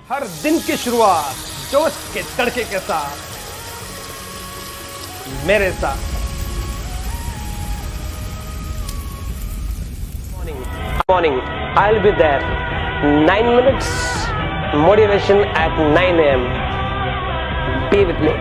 हर दिन की शुरुआत जोश के तड़के के साथ मेरे साथ morning I'll be there 9 minutes motivation at 9 a.m. Be with me.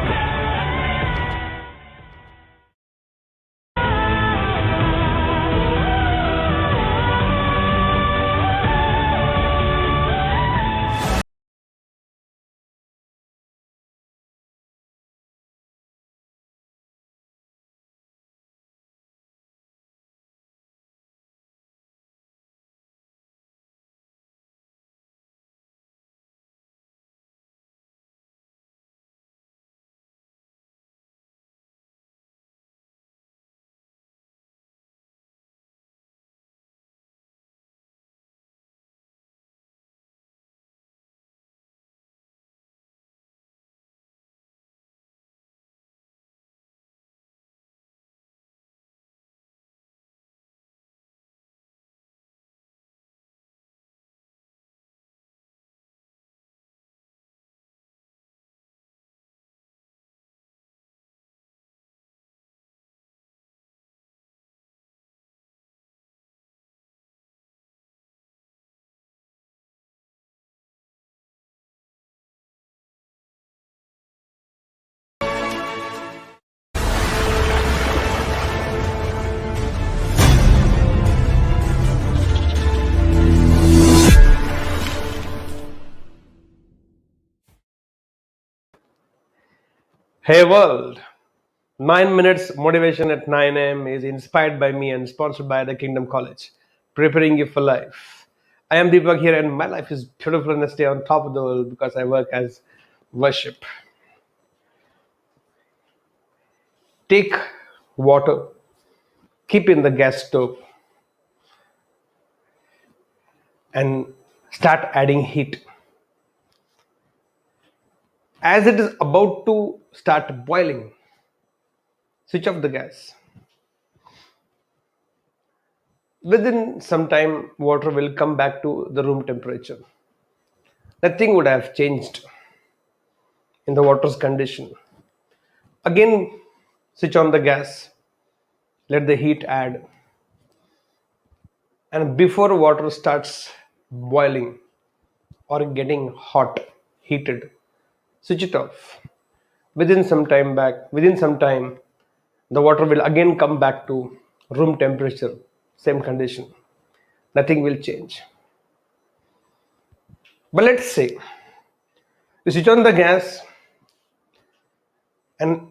Hey world, 9 minutes motivation at 9 a.m. is inspired by me and sponsored by the Kingdom College, preparing you for life. I am Deepak here, and my life is beautiful and I stay on top of the world because I work as worship. Take water, keep in the gas stove, and start adding heat. As it is about to start boiling, switch off the gas. Within some time, water will come back to the room temperature. Nothing would have changed in the water's condition. Again, switch on the gas, let the heat add, and before water starts boiling or getting hot, heated, switch it off. Within some time, the water will again come back to room temperature, same condition. Nothing will change. But let's say you switch on the gas and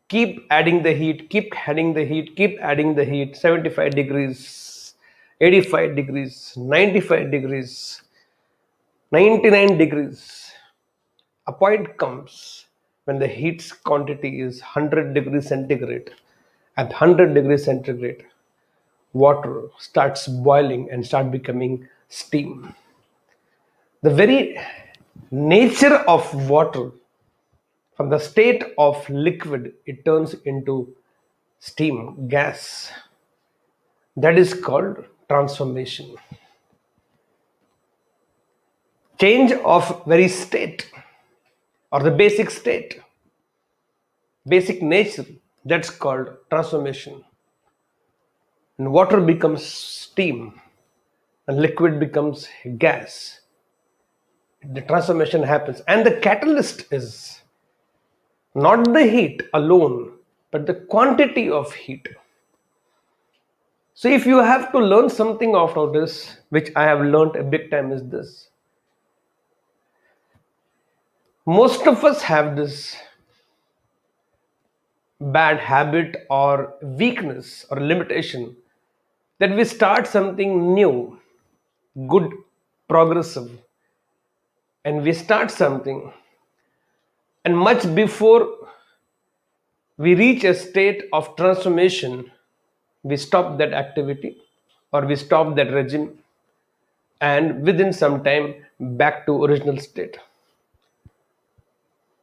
keep adding the heat, keep adding the heat, 75 degrees, 85 degrees, 95 degrees, 99 degrees. A point comes when the heat's quantity is 100 degrees centigrade. At 100 degrees centigrade, water starts boiling and start becoming steam. The very nature of water, from the state of liquid, it turns into steam, gas. That is called transformation. Change of very state or the basic nature, that's called transformation. And water becomes steam and liquid becomes gas. The transformation happens, and the catalyst is not the heat alone, but the quantity of heat. So if you have to learn something out of this, which I have learned a big time, is this. Most of us have this bad habit or weakness or limitation that we start something new, good, progressive, and we start something, and much before we reach a state of transformation, we stop that activity or we stop that regime, and within some time back to original state.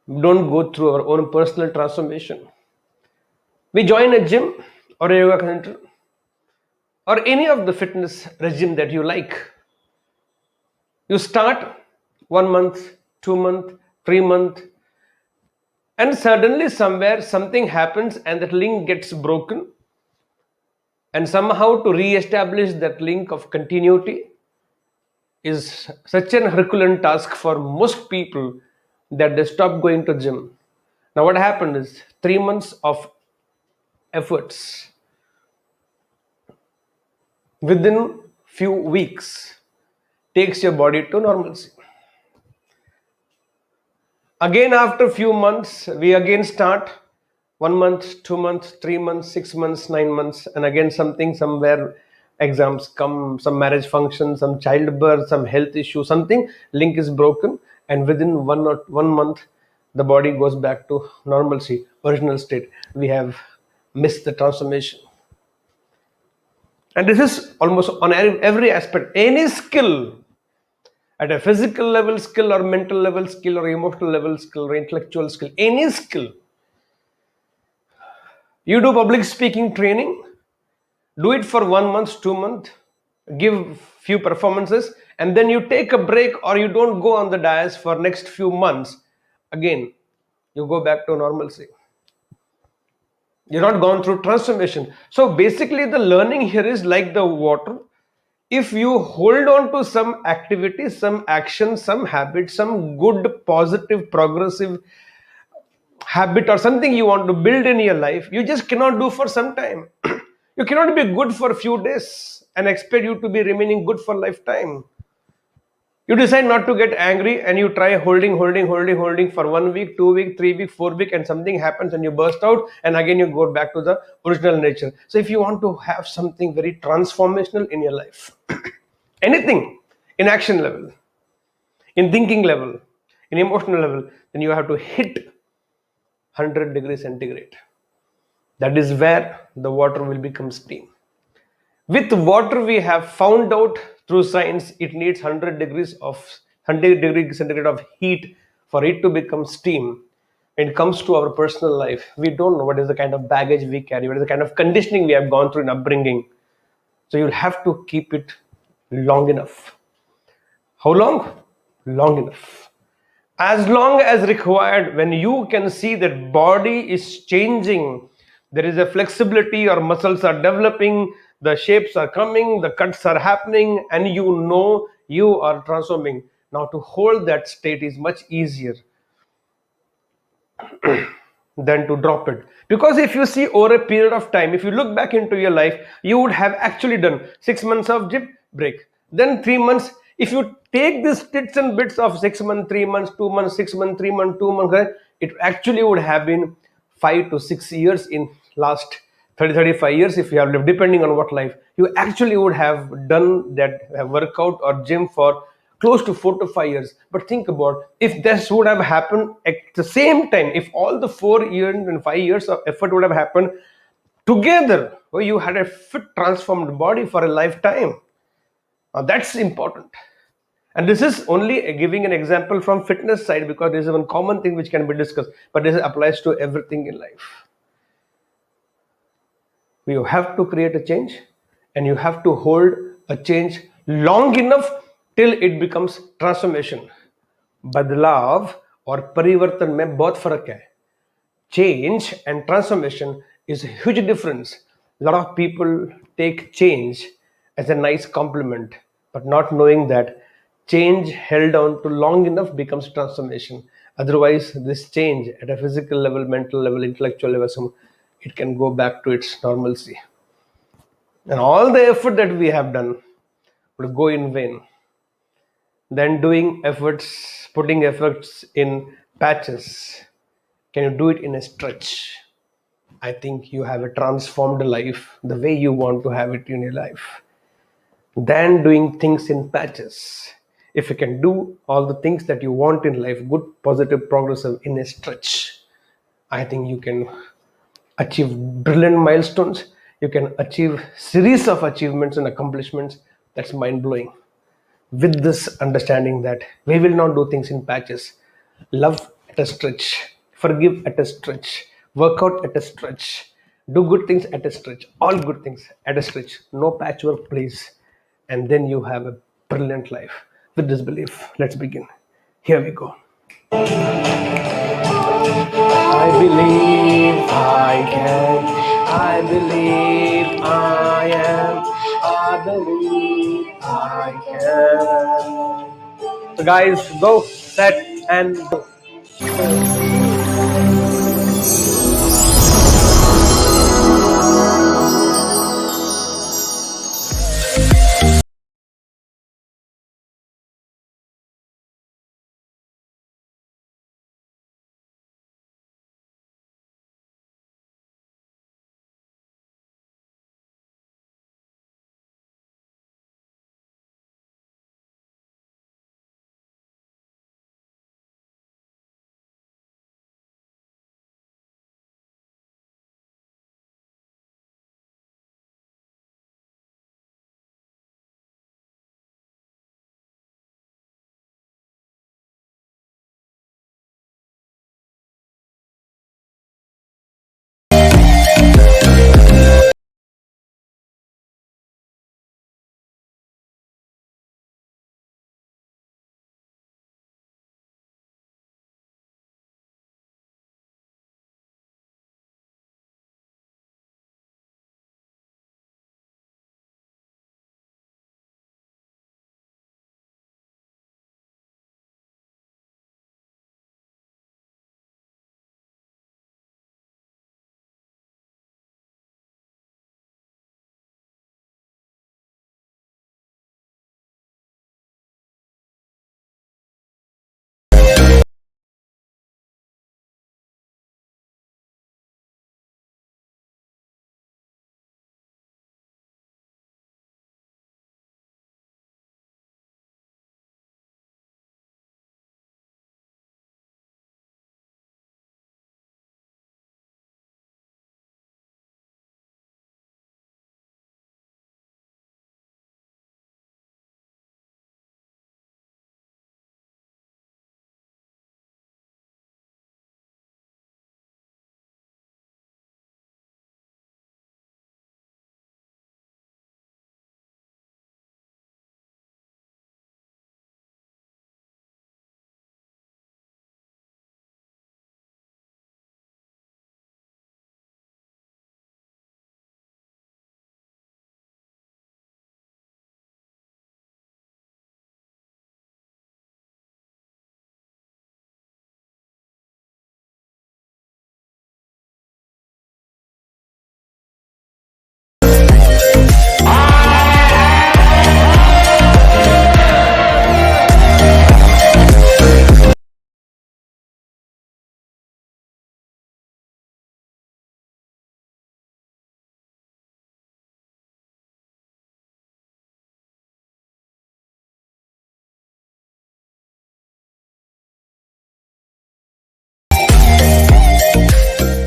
We don't go through our own personal transformation. We join a gym or a yoga center or any of the fitness regime that you like. You start 1 month, 2 month, 3 month, and suddenly somewhere something happens and that link gets broken, and somehow to re-establish that link of continuity is such an Herculean task for most people that they stop going to gym. Now what happened is 3 months of efforts, within few weeks, takes your body to normalcy. Again, after few months, we again start 1 month, 2 months, 3 months, 6 months, 9 months, and again something somewhere exams come, some marriage function, some childbirth, some health issue, something link is broken, and within 1 month, the body goes back to normalcy, original state. We have missed the transformation. And this is almost on every aspect. Any skill, at a physical level skill or mental level skill or emotional level skill or intellectual skill, any skill, you do public speaking training, do it for 1 month, 2 month, give few performances, and then you take a break or you don't go on the dais for next few months. Again, you go back to normalcy. You're not gone through transformation. So basically the learning here is like the water. If you hold on to some activity, some action, some habit, some good positive progressive habit or something you want to build in your life, you just cannot do for some time. You cannot be good for a few days and expect you to be remaining good for lifetime. You decide not to get angry and you try holding for 1 week, 2 week, 3 week, 4 week, and something happens and you burst out, and again you go back to the original nature. So if you want to have something very transformational in your life, anything, in action level, in thinking level, in emotional level, then you have to hit 100 degrees centigrade. That is where the water will become steam. With water, we have found out through science it needs 100 degrees centigrade of heat for it to become steam. When it comes to our personal life, we don't know what is the kind of baggage we carry, what is the kind of conditioning we have gone through in upbringing. So you'll have to keep it long enough. How long? Long enough. As long as required. When you can see that body is changing, there is a flexibility, or muscles are developing, the shapes are coming, the cuts are happening, and you know you are transforming. Now to hold that state is much easier than to drop it. Because if you see over a period of time, if you look back into your life, you would have actually done 6 months of jip break, then 3 months. If you take these bits and bits of 6 months, 3 months, 2 months, 6 months, 3 months, 2 months, right, it actually would have been 5 to 6 years in last 30, 35 years. If you have lived, depending on what life, you actually would have done that workout or gym for close to 4 to 5 years. But think about, if this would have happened at the same time, if all the 4 years and 5 years of effort would have happened together, where you had a fit transformed body for a lifetime. Now that's important. And this is only giving an example from fitness side, because this is one common thing which can be discussed, but this applies to everything in life. You have to create a change, and you have to hold a change long enough till it becomes transformation. बदलाव और परिवर्तन में बहुत फर्क है. Change and transformation is a huge difference. A lot of people take change as a nice compliment, but not knowing that change held on to long enough becomes transformation. Otherwise, this change at a physical level, mental level, intellectual level, it can go back to its normalcy. And all the effort that we have done would go in vain. Then doing efforts, putting efforts in patches. Can you do it in a stretch? I think you have a transformed life the way you want to have it in your life. Than doing things in patches. If you can do all the things that you want in life, good, positive, progressive, in a stretch, I think you can achieve brilliant milestones. You can achieve series of achievements and accomplishments that's mind-blowing. With this understanding that we will not do things in patches, love at a stretch, forgive at a stretch, work out at a stretch, do good things at a stretch, all good things at a stretch, no patchwork, please. And then you have a brilliant life. With this belief, let's begin. Here we go. I believe I can. I believe I am. I believe I can. So guys, go, set and go.